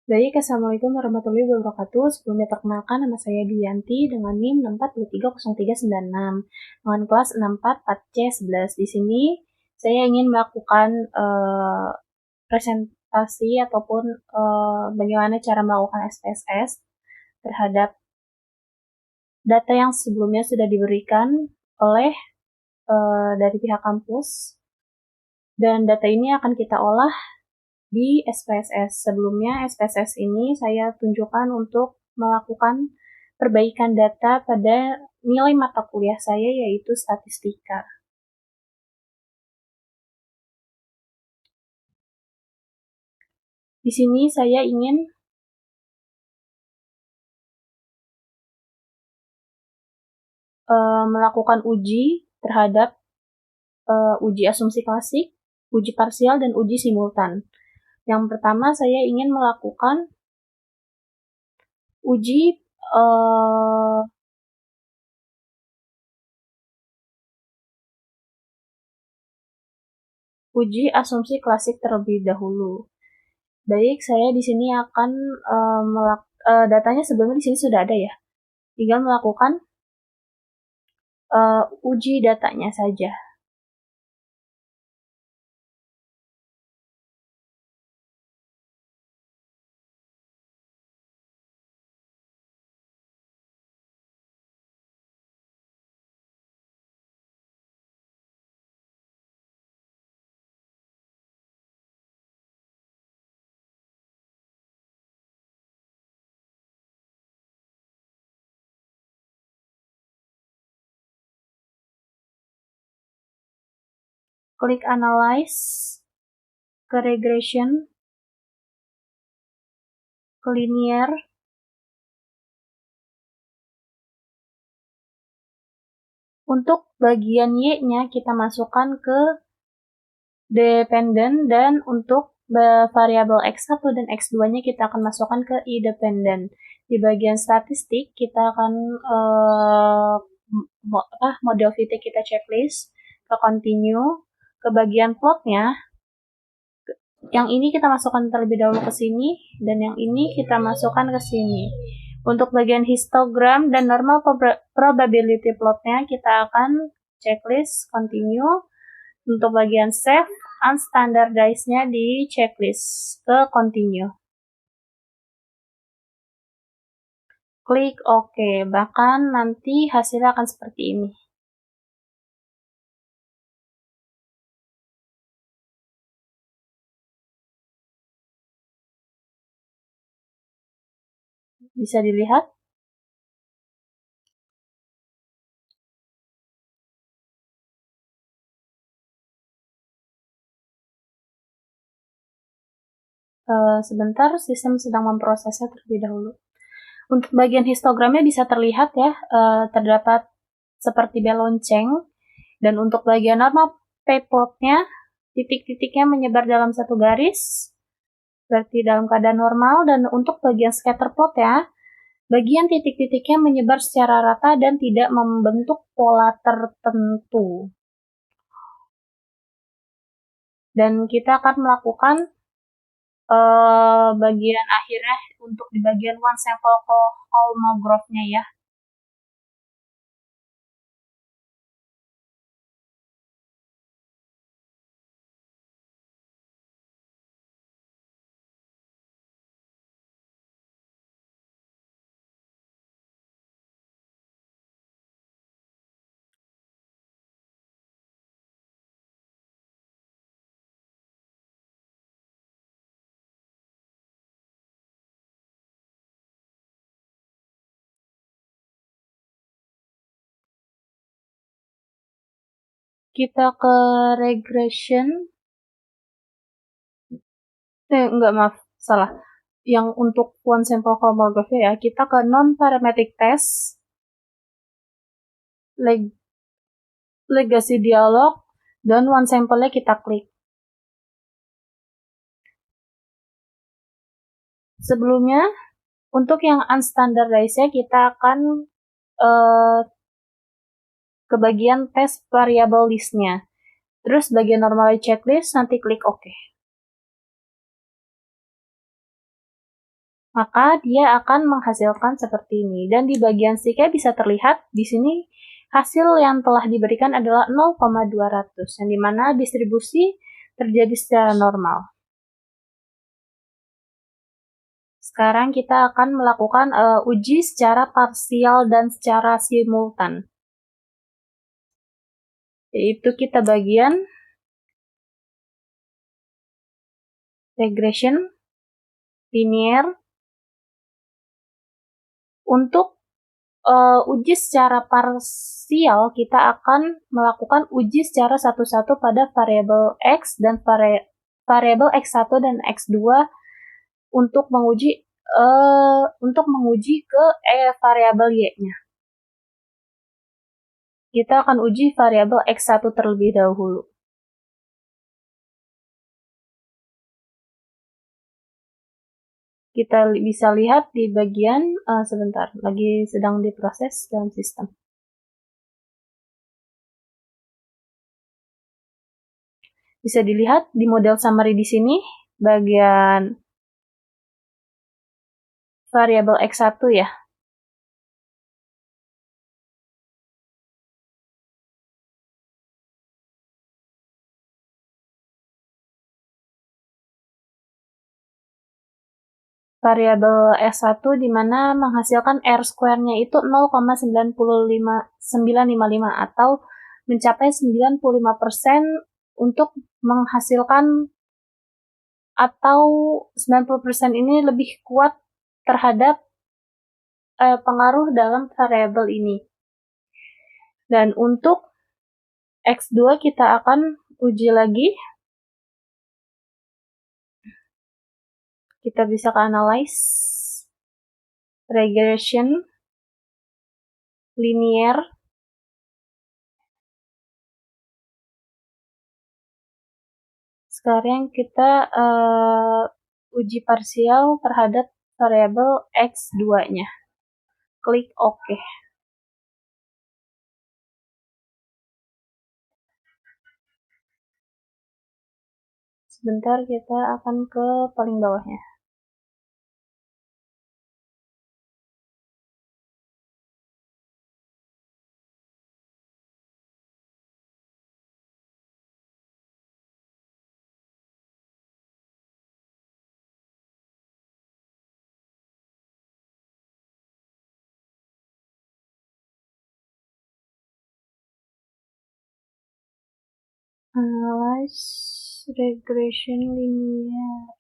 Baik, Assalamualaikum warahmatullahi wabarakatuh. Sebelumnya perkenalkan, nama saya Duyanti dengan NIM 64230396 dengan kelas 64 4C11. Di sini saya ingin melakukan presentasi ataupun bagaimana cara melakukan SPSS terhadap data yang sebelumnya sudah diberikan oleh dari pihak kampus, dan data ini akan kita olah di SPSS. Sebelumnya, SPSS ini saya tunjukkan untuk melakukan perbaikan data pada nilai mata kuliah saya, yaitu statistika. Di sini saya ingin melakukan uji terhadap uji asumsi klasik, uji parsial, dan uji simultan. Yang pertama, saya ingin melakukan uji asumsi klasik terlebih dahulu. Baik, saya di sini akan datanya sebelumnya di sini sudah ada ya. Tinggal melakukan uji datanya saja. Klik Analyze, ke Regression, ke Linear, untuk bagian Y-nya kita masukkan ke dependent, dan untuk variabel X1 dan X2-nya kita akan masukkan ke independent. Di bagian statistik kita akan model VT kita checklist, ke continue, ke bagian plotnya. Yang ini kita masukkan terlebih dahulu ke sini, dan yang ini kita masukkan ke sini. Untuk bagian histogram dan normal probability plotnya kita akan checklist, continue. Untuk bagian save, unstandardized-nya di checklist, ke continue. Klik OK, bahkan nanti hasilnya akan seperti ini. Bisa dilihat. Sebentar, sistem sedang memprosesnya terlebih dahulu. Untuk bagian histogramnya bisa terlihat ya, terdapat seperti bel lonceng. Dan untuk bagian normal p-plotnya, titik-titiknya menyebar dalam satu garis, berarti dalam keadaan normal. Dan untuk bagian scatter plot ya, bagian titik-titiknya menyebar secara rata dan tidak membentuk pola tertentu. Dan kita akan melakukan bagian akhirnya untuk di bagian one sample homograph-nya ya. Kita ke regression. Maaf, salah. Yang untuk one sample homograph ya, kita ke non-parametric test, legacy dialog, dan one sample-nya kita klik. Sebelumnya, untuk yang unstandardized-nya kita akan ke bagian test variable list-nya. Terus bagian normal checklist, nanti klik OK. maka dia akan menghasilkan seperti ini. Dan di bagian stick bisa terlihat di sini hasil yang telah diberikan adalah 0,200, yang dimana distribusi terjadi secara normal. Sekarang kita akan melakukan uji secara parsial dan secara simultan. Yaitu kita bagian regression, linear. Untuk uji secara parsial, kita akan melakukan uji secara satu-satu pada variabel X dan variabel X1 dan X2 untuk menguji ke variabel Y-nya. Kita akan uji variabel X1 terlebih dahulu. Kita bisa lihat di bagian, sebentar, lagi sedang diproses dalam sistem. Bisa dilihat di model summary di sini, bagian variabel X1 ya. Variabel S1 di mana menghasilkan R square-nya itu 0,955 atau mencapai 95% untuk menghasilkan, atau 90% ini lebih kuat terhadap pengaruh dalam variabel ini. Dan untuk X2 kita akan uji lagi. Kita bisa ke analyze, regression, linear. Sekarang kita uji parsial terhadap variabel X2-nya. Klik OK. Sebentar, kita akan ke paling bawahnya. Analyze, regression, linear.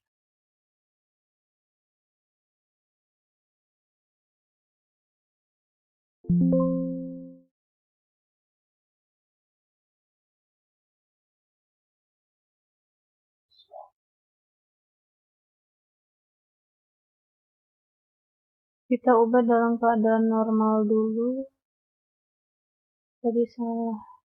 Kita ubah dalam keadaan normal dulu. Tadi salah.